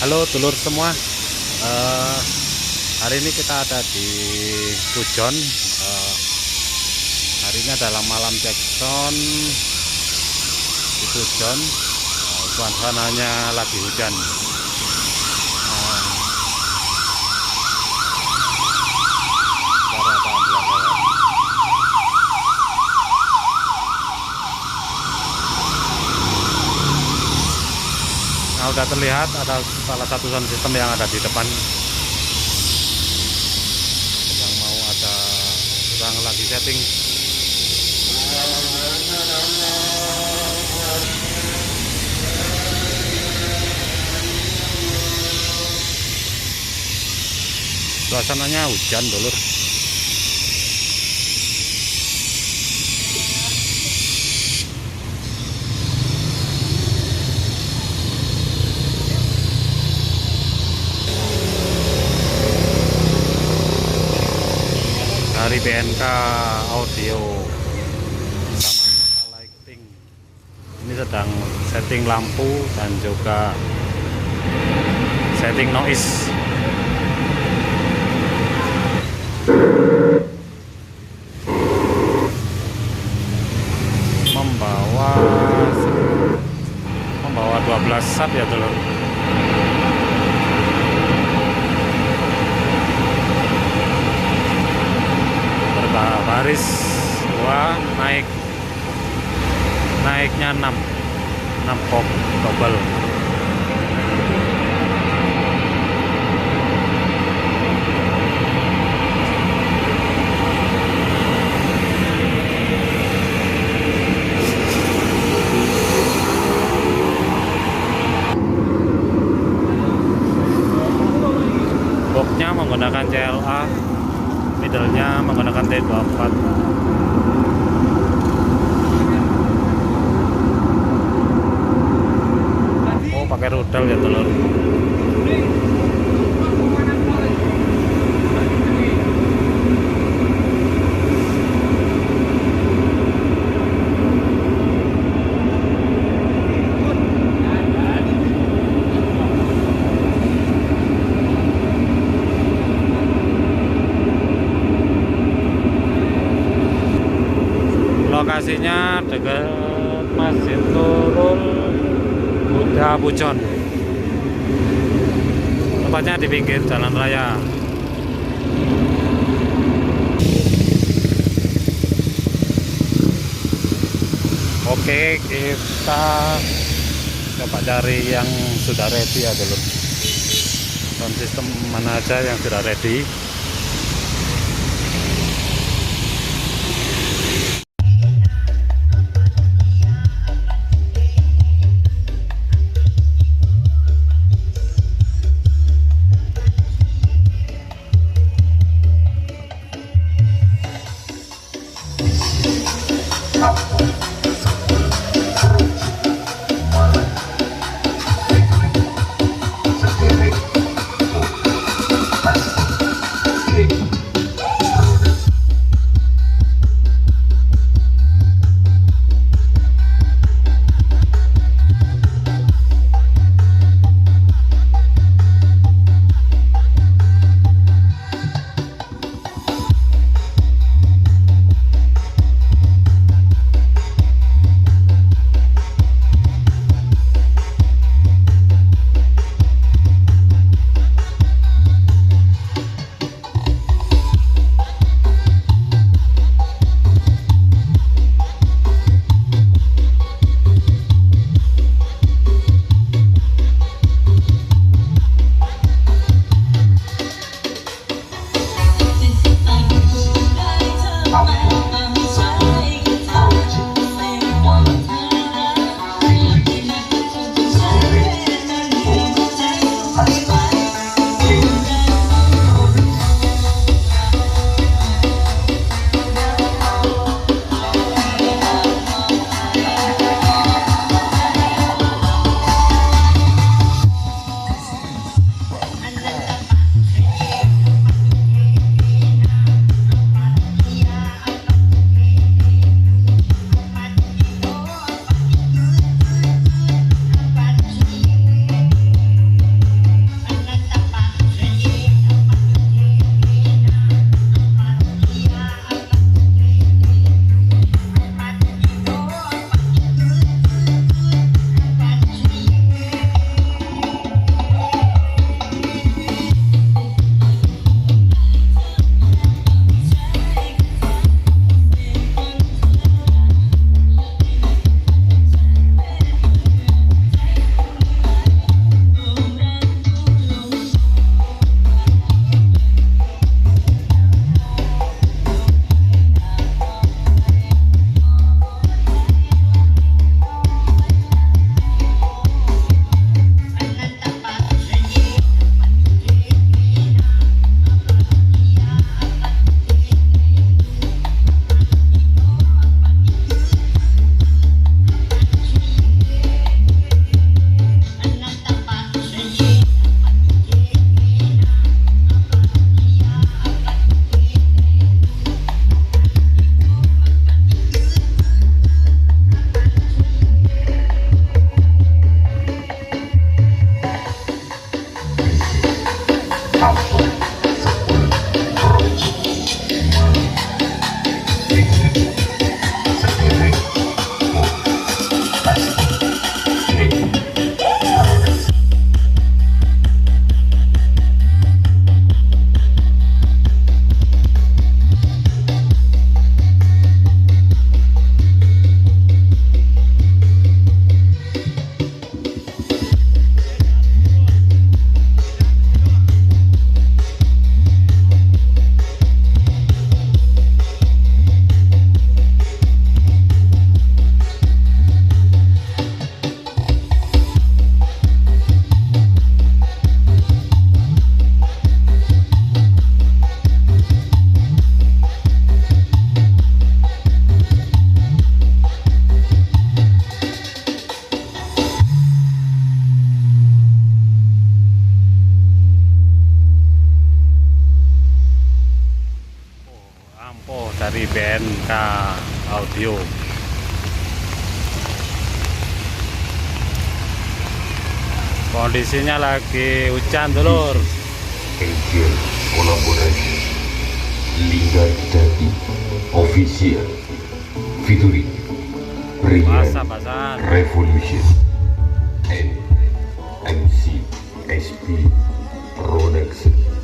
Halo dulur semua. Eh, Hari ini kita ada di Pujon. Hari ini adalah malam Jackson di Pujon. Suasananya lagi hujan. Suara apaan lewat. Nah, udah terlihat ada salah satu sound system yang ada di depan yang mau ada orang lagi setting. Suasananya hujan dulur. Dari BNK Audio sama lighting, ini sedang setting lampu dan juga setting noise. Membawa 12 sub ya dulu. Baris 2 naiknya 6 pop double. Boxnya menggunakan CLA, middle-nya menggunakan T24. Oh, pakai rudal ya telur. Lokasinya dekat Masjid Nurul Huda Pujon. Tempatnya di pinggir jalan raya. Oke, kita coba cari yang sudah ready ya dulu. Sound system mana aja yang sudah ready. BNK Audio. Kondisinya lagi hujan dulur. Angel Collaboration Linggar Jati Official featuring Brilliant Basah-basahan. Revolution and MC SP Production.